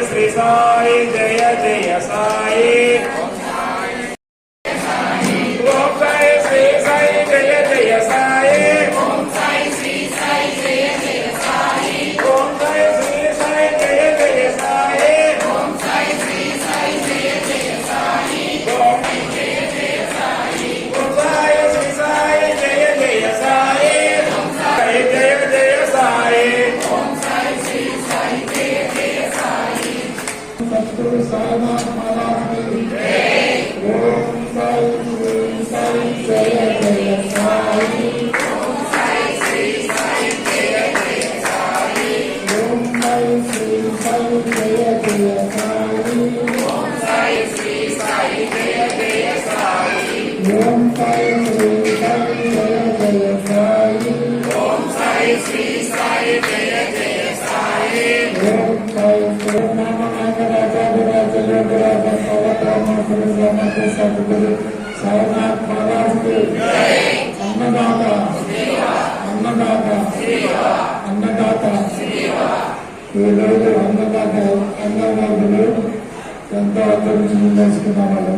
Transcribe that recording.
శ్రీ సాయి జయ జయ సాయి ఓం సాయి శ్రీ సాయి జయ జయ సాయి ఓం సాయి శ్రీ సాయి జయ జయ సాయి ఓం సాయి శ్రీ సాయి జయ జయ సాయి ఓం సాయి శ్రీ సాయి జయ జయ సాయి ఓం జయ జయ సాయి ఓం సాయి శ్రీ సాయి జయ జయ సాయి ఓం సాయి జయ జయ సాయి ఓం సాయి శ్రీ సాయి జయ జయ సాయి సద్గురు సాయినాథ్ మహారాజ్ की जय ఓం సాయి శ్రీ సాయి జయ జయ సాయి ఓం సాయి శ్రీ సాయి జయ జయ సాయి ఓం సాయి శ్రీ సాయి జయ జయ సాయి ఓం సాయి శ్రీ సాయి జయ జయ సాయి ఓం సాయి శ్రీ సాయి జయ జయ సాయి ఓం సాయి శ్రీ సాయి జయ జయ సాయి ఓం సాయి శ్రీ सद्गुरु साईनाथ महाराज की अन्नदाता अन्नदाता अन्नदाता अन्नदाता ఎంతో అభివృద్ధి చేసుకున్నాము.